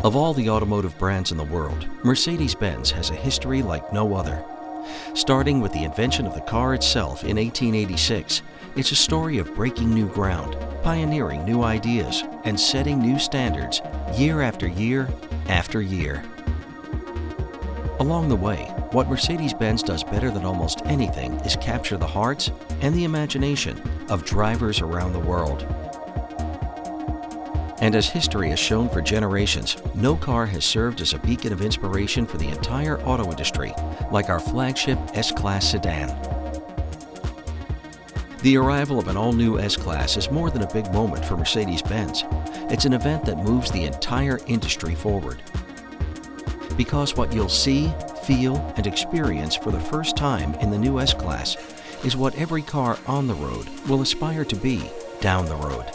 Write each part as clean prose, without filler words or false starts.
Of all the automotive brands in the world, Mercedes-Benz has a history like no other. Starting with the invention of the car itself in 1886, it's a story of breaking new ground, pioneering new ideas, and setting new standards year after year after year. Along the way, what Mercedes-Benz does better than almost anything is capture the hearts and the imagination of drivers around the world. And as history has shown for generations, no car has served as a beacon of inspiration for the entire auto industry like our flagship S-Class Sedan. The arrival of an all-new S-Class is more than a big moment for Mercedes-Benz. It's an event that moves the entire industry forward. Because what you'll see, feel, and experience for the first time in the new S-Class is what every car on the road will aspire to be down the road.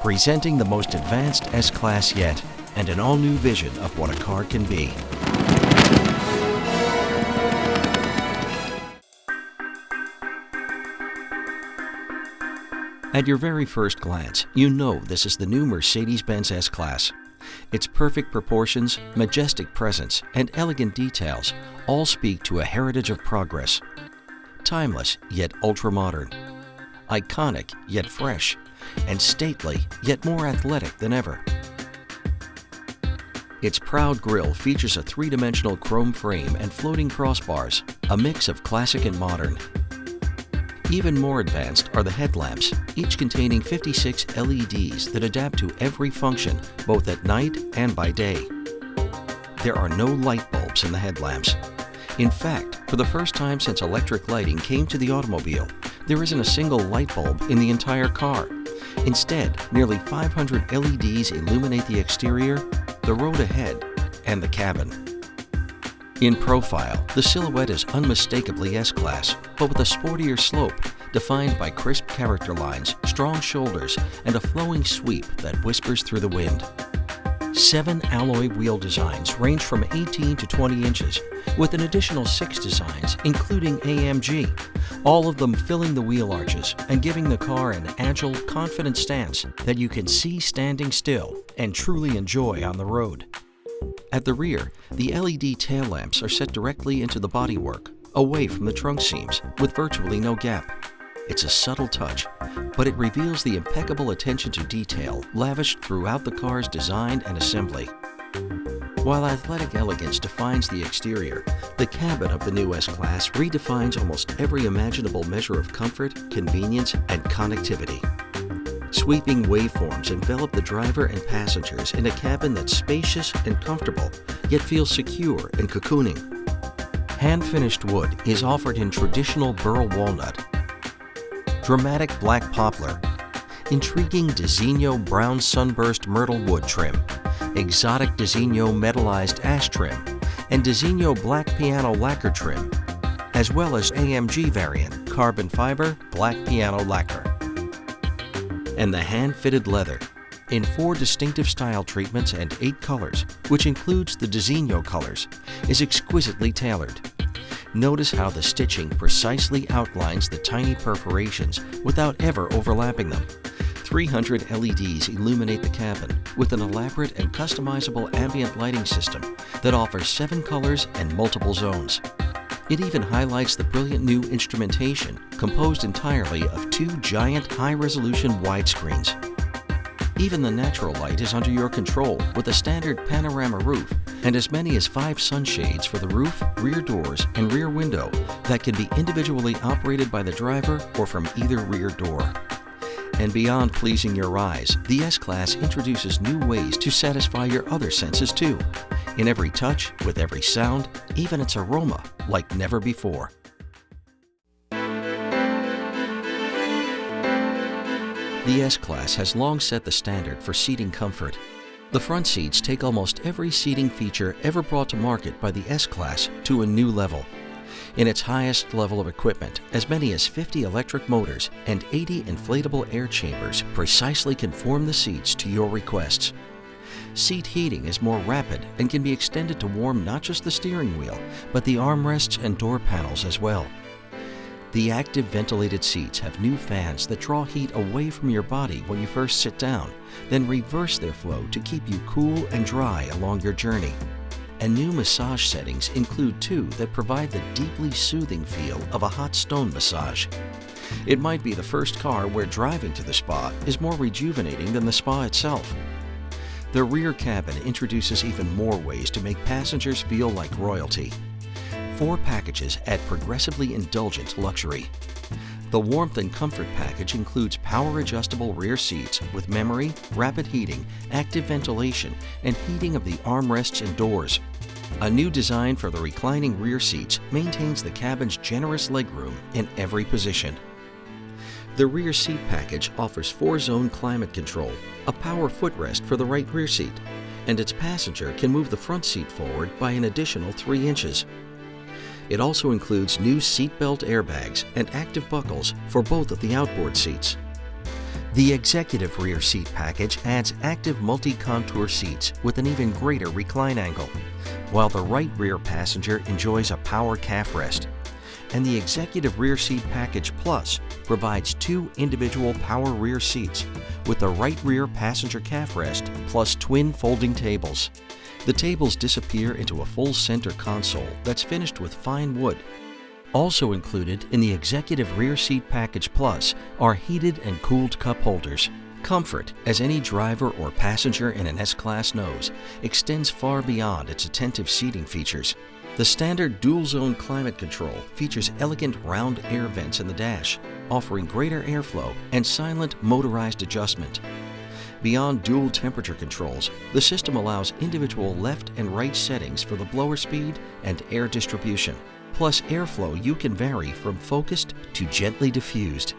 Presenting the most advanced S-Class yet, and an all-new vision of what a car can be. At your very first glance, you know this is the new Mercedes-Benz S-Class. Its perfect proportions, majestic presence, and elegant details all speak to a heritage of progress. Timeless yet ultra-modern. Iconic yet fresh. And stately, yet more athletic than ever. Its proud grille features a three-dimensional chrome frame and floating crossbars, a mix of classic and modern. Even more advanced are the headlamps, each containing 56 LEDs that adapt to every function, both at night and by day. There are no light bulbs in the headlamps. In fact, for the first time since electric lighting came to the automobile, there isn't a single light bulb in the entire car. Instead, nearly 500 LEDs illuminate the exterior, the road ahead, and the cabin. In profile, the silhouette is unmistakably S-Class, but with a sportier slope, defined by crisp character lines, strong shoulders, and a flowing sweep that whispers through the wind. 7 alloy wheel designs range from 18 to 20 inches, with an additional 6 designs, including AMG, all of them filling the wheel arches and giving the car an agile, confident stance that you can see standing still and truly enjoy on the road. At the rear, the LED tail lamps are set directly into the bodywork, away from the trunk seams, with virtually no gap. It's a subtle touch, but it reveals the impeccable attention to detail lavished throughout the car's design and assembly. While athletic elegance defines the exterior, the cabin of the new S-Class redefines almost every imaginable measure of comfort, convenience, and connectivity. Sweeping waveforms envelop the driver and passengers in a cabin that's spacious and comfortable, yet feels secure and cocooning. Hand-finished wood is offered in traditional burl walnut, dramatic black poplar, intriguing Designo brown sunburst myrtle wood trim, exotic Designo metallized ash trim, and Designo black piano lacquer trim, as well as AMG variant carbon fiber black piano lacquer. And the hand-fitted leather, in 4 distinctive style treatments and 8 colors, which includes the Designo colors, is exquisitely tailored. Notice how the stitching precisely outlines the tiny perforations without ever overlapping them. 300 LEDs illuminate the cabin with an elaborate and customizable ambient lighting system that offers 7 colors and multiple zones. It even highlights the brilliant new instrumentation composed entirely of 2 giant high-resolution widescreens. Even the natural light is under your control with a standard panorama roof and as many as 5 sunshades for the roof, rear doors, and rear window that can be individually operated by the driver or from either rear door. And beyond pleasing your eyes, the S-Class introduces new ways to satisfy your other senses too. In every touch, with every sound, even its aroma, like never before. The S-Class has long set the standard for seating comfort. The front seats take almost every seating feature ever brought to market by the S-Class to a new level. In its highest level of equipment, as many as 50 electric motors and 80 inflatable air chambers precisely conform the seats to your requests. Seat heating is more rapid and can be extended to warm not just the steering wheel, but the armrests and door panels as well. The active ventilated seats have new fans that draw heat away from your body when you first sit down, then reverse their flow to keep you cool and dry along your journey. And new massage settings include two that provide the deeply soothing feel of a hot stone massage. It might be the first car where driving to the spa is more rejuvenating than the spa itself. The rear cabin introduces even more ways to make passengers feel like royalty. 4 packages add progressively indulgent luxury. The warmth and comfort package includes power-adjustable rear seats with memory, rapid heating, active ventilation, and heating of the armrests and doors. A new design for the reclining rear seats maintains the cabin's generous legroom in every position. The rear seat package offers 4-zone climate control, a power footrest for the right rear seat, and its passenger can move the front seat forward by an additional 3 inches. It also includes new seatbelt airbags and active buckles for both of the outboard seats. The executive rear seat package adds active multi-contour seats with an even greater recline angle, while the right rear passenger enjoys a power calf rest. And the Executive Rear Seat Package Plus provides 2 individual power rear seats with the right rear passenger calf rest plus twin folding tables. The tables disappear into a full center console that's finished with fine wood. Also included in the Executive Rear Seat Package Plus are heated and cooled cup holders. Comfort, as any driver or passenger in an S-Class knows, extends far beyond its attentive seating features. The standard dual-zone climate control features elegant round air vents in the dash, offering greater airflow and silent motorized adjustment. Beyond dual temperature controls, the system allows individual left and right settings for the blower speed and air distribution, plus airflow you can vary from focused to gently diffused.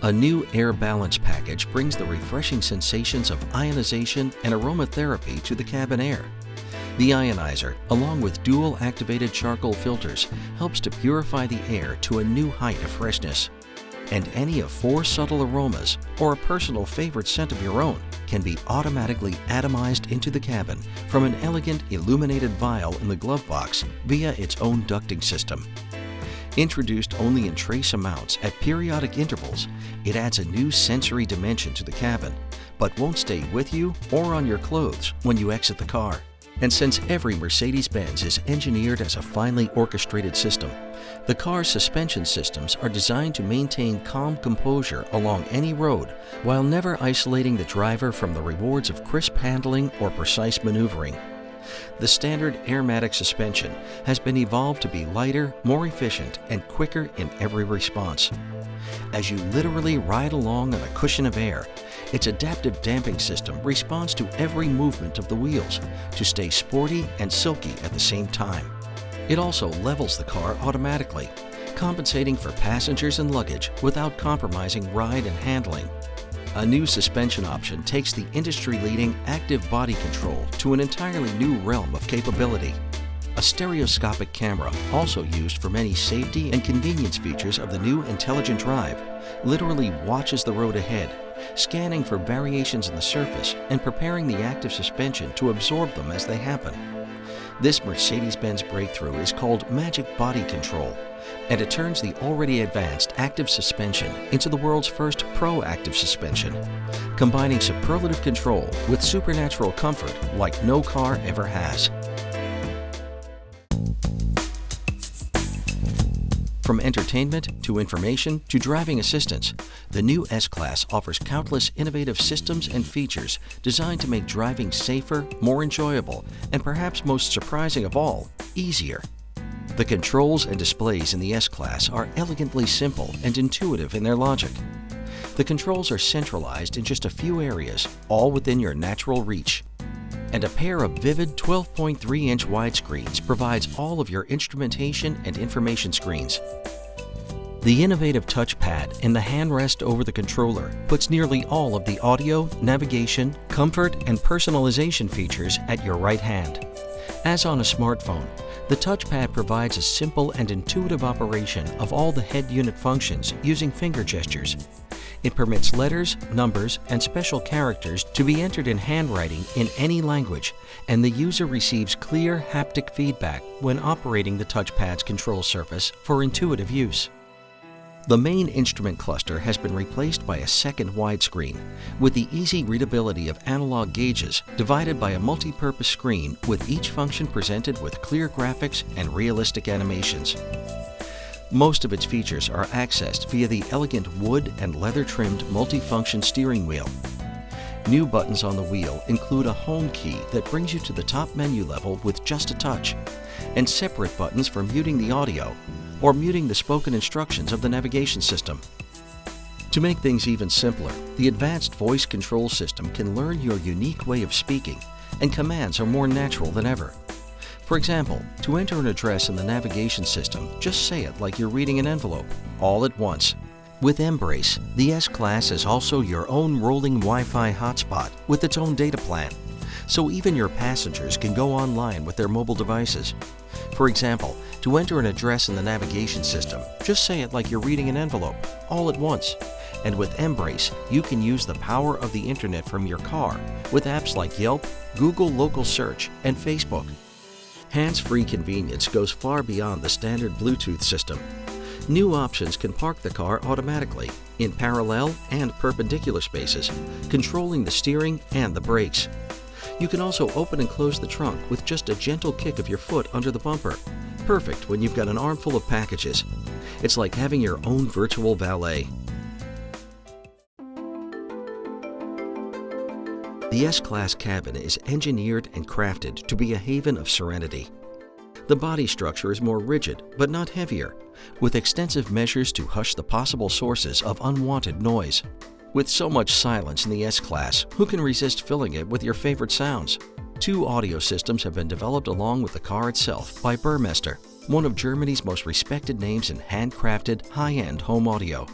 A new air balance package brings the refreshing sensations of ionization and aromatherapy to the cabin air. The ionizer, along with dual-activated charcoal filters, helps to purify the air to a new height of freshness. And any of 4 subtle aromas, or a personal favorite scent of your own, can be automatically atomized into the cabin from an elegant illuminated vial in the glove box via its own ducting system. Introduced only in trace amounts at periodic intervals, it adds a new sensory dimension to the cabin, but won't stay with you or on your clothes when you exit the car. And since every Mercedes-Benz is engineered as a finely orchestrated system, the car's suspension systems are designed to maintain calm composure along any road while never isolating the driver from the rewards of crisp handling or precise maneuvering. The standard AIRMATIC suspension has been evolved to be lighter, more efficient, and quicker in every response. As you literally ride along on a cushion of air, its adaptive damping system responds to every movement of the wheels to stay sporty and silky at the same time. It also levels the car automatically, compensating for passengers and luggage without compromising ride and handling. A new suspension option takes the industry-leading active body control to an entirely new realm of capability. A stereoscopic camera, also used for many safety and convenience features of the new Intelligent Drive, literally watches the road ahead, scanning for variations in the surface and preparing the active suspension to absorb them as they happen. This Mercedes-Benz breakthrough is called Magic Body Control, and it turns the already advanced active suspension into the world's first proactive suspension, combining superlative control with supernatural comfort like no car ever has. From entertainment to information to driving assistance, the new S-Class offers countless innovative systems and features designed to make driving safer, more enjoyable, and perhaps most surprising of all, easier. The controls and displays in the S-Class are elegantly simple and intuitive in their logic. The controls are centralized in just a few areas, all within your natural reach. And a pair of vivid 12.3-inch widescreens provides all of your instrumentation and information screens. The innovative touchpad in the handrest over the controller puts nearly all of the audio, navigation, comfort, and personalization features at your right hand. As on a smartphone, the touchpad provides a simple and intuitive operation of all the head unit functions using finger gestures. It permits letters, numbers, and special characters to be entered in handwriting in any language, and the user receives clear haptic feedback when operating the touchpad's control surface for intuitive use. The main instrument cluster has been replaced by a second widescreen, with the easy readability of analog gauges divided by a multi-purpose screen, with each function presented with clear graphics and realistic animations. Most of its features are accessed via the elegant wood and leather-trimmed multi-function steering wheel. New buttons on the wheel include a home key that brings you to the top menu level with just a touch, and separate buttons for muting the audio or muting the spoken instructions of the navigation system. To make things even simpler, the advanced voice control system can learn your unique way of speaking, and commands are more natural than ever. For example, to enter an address in the navigation system, just say it like you're reading an envelope, all at once. With Embrace, the S-Class is also your own rolling Wi-Fi hotspot with its own data plan, so even your passengers can go online with their mobile devices. For example, to enter an address in the navigation system, just say it like you're reading an envelope, all at once. And with Embrace, you can use the power of the internet from your car with apps like Yelp, Google Local Search, and Facebook. Hands-free convenience goes far beyond the standard Bluetooth system. New options can park the car automatically in parallel and perpendicular spaces, controlling the steering and the brakes. You can also open and close the trunk with just a gentle kick of your foot under the bumper. Perfect when you've got an armful of packages. It's like having your own virtual valet. The S-Class cabin is engineered and crafted to be a haven of serenity. The body structure is more rigid, but not heavier, with extensive measures to hush the possible sources of unwanted noise. With so much silence in the S-Class, who can resist filling it with your favorite sounds? 2 audio systems have been developed along with the car itself by Burmester, one of Germany's most respected names in handcrafted, high-end home audio.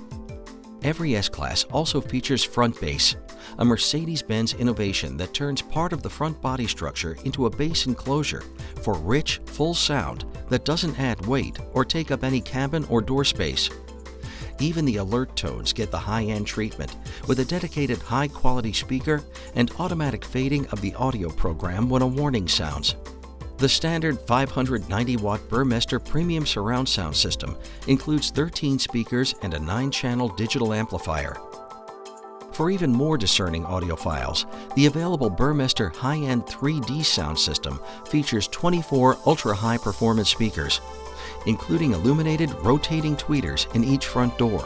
Every S-Class also features front bass, a Mercedes-Benz innovation that turns part of the front body structure into a bass enclosure for rich, full sound that doesn't add weight or take up any cabin or door space. Even the alert tones get the high-end treatment, with a dedicated high-quality speaker and automatic fading of the audio program when a warning sounds. The standard 590-watt Burmester premium surround sound system includes 13 speakers and a 9-channel digital amplifier. For even more discerning audiophiles, the available Burmester high-end 3D sound system features 24 ultra-high performance speakers, including illuminated rotating tweeters in each front door,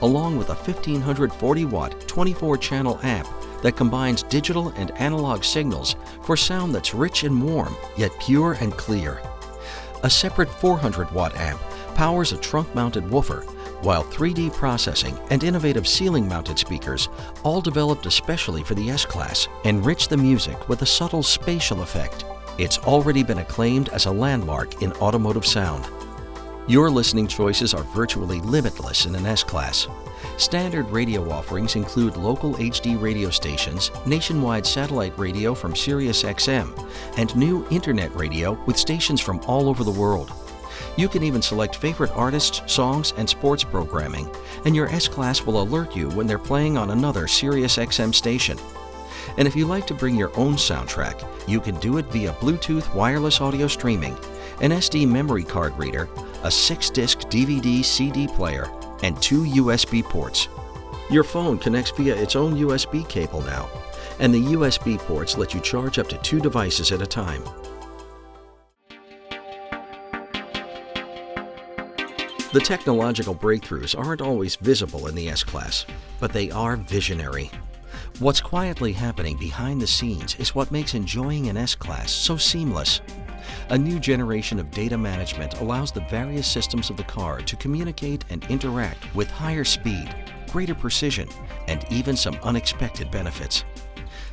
along with a 1540-watt 24-channel amp that combines digital and analog signals for sound that's rich and warm, yet pure and clear. A separate 400-watt amp powers a trunk-mounted woofer, while 3D processing and innovative ceiling-mounted speakers, all developed especially for the S-Class, enrich the music with a subtle spatial effect. It's already been acclaimed as a landmark in automotive sound. Your listening choices are virtually limitless in an S-Class. Standard radio offerings include local HD radio stations, nationwide satellite radio from SiriusXM, and new internet radio with stations from all over the world. You can even select favorite artists, songs, and sports programming, and your S-Class will alert you when they're playing on another SiriusXM station. And if you like to bring your own soundtrack, you can do it via Bluetooth wireless audio streaming, an SD memory card reader, a 6-disc DVD CD player, and 2 USB ports. Your phone connects via its own USB cable now, and the USB ports let you charge up to 2 devices at a time. The technological breakthroughs aren't always visible in the S-Class, but they are visionary. What's quietly happening behind the scenes is what makes enjoying an S-Class so seamless. A new generation of data management allows the various systems of the car to communicate and interact with higher speed, greater precision, and even some unexpected benefits.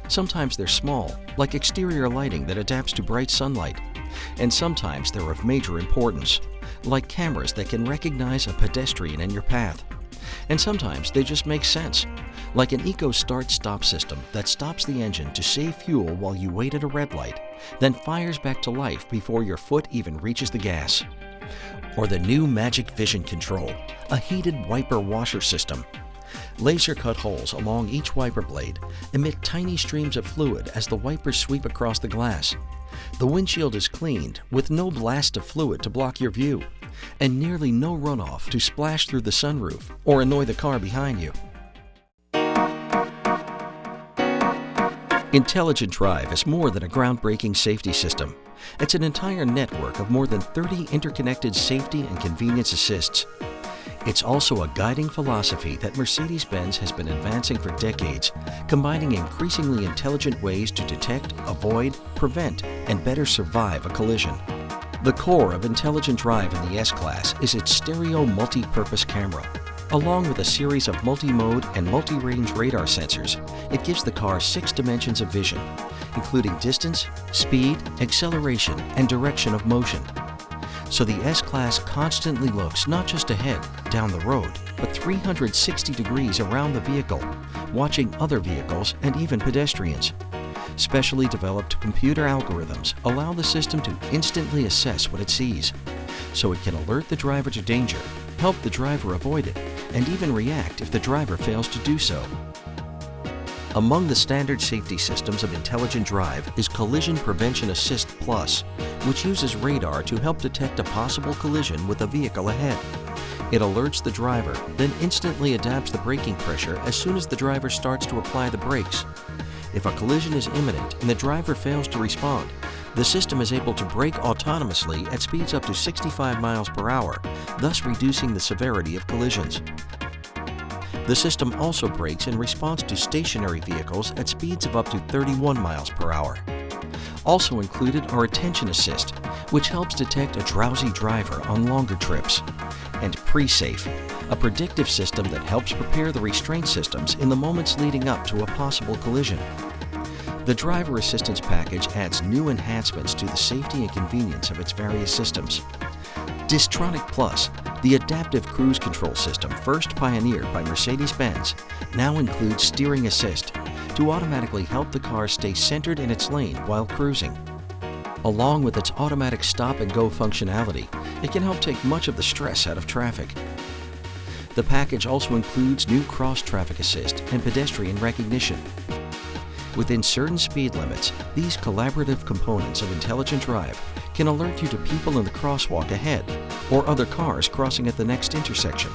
Sometimes they're small, like exterior lighting that adapts to bright sunlight, and sometimes they're of major importance, like cameras that can recognize a pedestrian in your path. And sometimes they just make sense, like an eco start-stop system that stops the engine to save fuel while you wait at a red light, then fires back to life before your foot even reaches the gas. Or the new Magic Vision Control, a heated wiper washer system. Laser-cut holes along each wiper blade emit tiny streams of fluid as the wipers sweep across the glass. The windshield is cleaned with no blast of fluid to block your view, and nearly no runoff to splash through the sunroof or annoy the car behind you. Intelligent Drive is more than a groundbreaking safety system. It's an entire network of more than 30 interconnected safety and convenience assists. It's also a guiding philosophy that Mercedes-Benz has been advancing for decades, combining increasingly intelligent ways to detect, avoid, prevent, and better survive a collision. The core of Intelligent Drive in the S-Class is its stereo multi-purpose camera. Along with a series of multi-mode and multi-range radar sensors, it gives the car 6 dimensions of vision, including distance, speed, acceleration, and direction of motion. So the S-Class constantly looks not just ahead, down the road, but 360 degrees around the vehicle, watching other vehicles and even pedestrians. Specially developed computer algorithms allow the system to instantly assess what it sees, so it can alert the driver to danger, help the driver avoid it, and even react if the driver fails to do so. Among the standard safety systems of Intelligent Drive is Collision Prevention Assist Plus, which uses radar to help detect a possible collision with a vehicle ahead. It alerts the driver, then instantly adapts the braking pressure as soon as the driver starts to apply the brakes. If a collision is imminent and the driver fails to respond, the system is able to brake autonomously at speeds up to 65 miles per hour, thus reducing the severity of collisions. The system also brakes in response to stationary vehicles at speeds of up to 31 miles per hour. Also included are Attention Assist, which helps detect a drowsy driver on longer trips, and Pre-Safe, a predictive system that helps prepare the restraint systems in the moments leading up to a possible collision. The driver assistance package adds new enhancements to the safety and convenience of its various systems. DISTRONIC Plus, the adaptive cruise control system first pioneered by Mercedes-Benz, now includes steering assist to automatically help the car stay centered in its lane while cruising. Along with its automatic stop-and-go functionality, it can help take much of the stress out of traffic. The package also includes new cross-traffic assist and pedestrian recognition. Within certain speed limits, these collaborative components of Intelligent Drive can alert you to people in the crosswalk ahead or other cars crossing at the next intersection.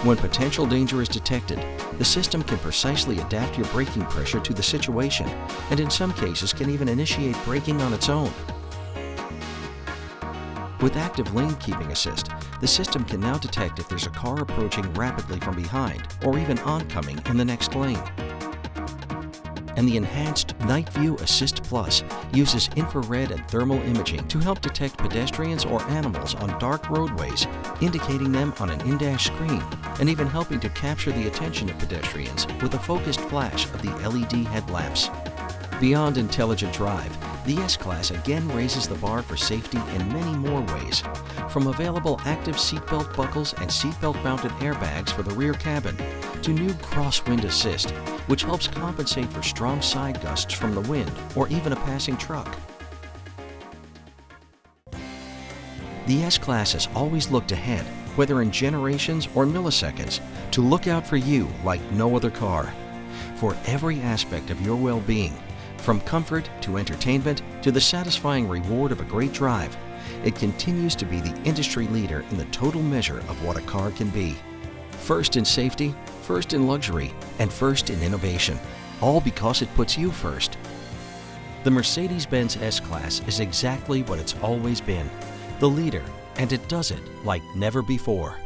When potential danger is detected, the system can precisely adapt your braking pressure to the situation and in some cases can even initiate braking on its own. With active lane keeping assist, the system can now detect if there's a car approaching rapidly from behind or even oncoming in the next lane. And the enhanced Night View Assist Plus uses infrared and thermal imaging to help detect pedestrians or animals on dark roadways, indicating them on an in-dash screen, and even helping to capture the attention of pedestrians with a focused flash of the LED headlamps. Beyond Intelligent Drive, the S-Class again raises the bar for safety in many more ways, from available active seatbelt buckles and seatbelt-mounted airbags for the rear cabin, to new Crosswind Assist, which helps compensate for strong side gusts from the wind or even a passing truck. The S-Class has always looked ahead, whether in generations or milliseconds, to look out for you like no other car. For every aspect of your well-being, from comfort to entertainment to the satisfying reward of a great drive, it continues to be the industry leader in the total measure of what a car can be. First in safety, first in luxury, and first in innovation, all because it puts you first. The Mercedes-Benz S-Class is exactly what it's always been, the leader, and it does it like never before.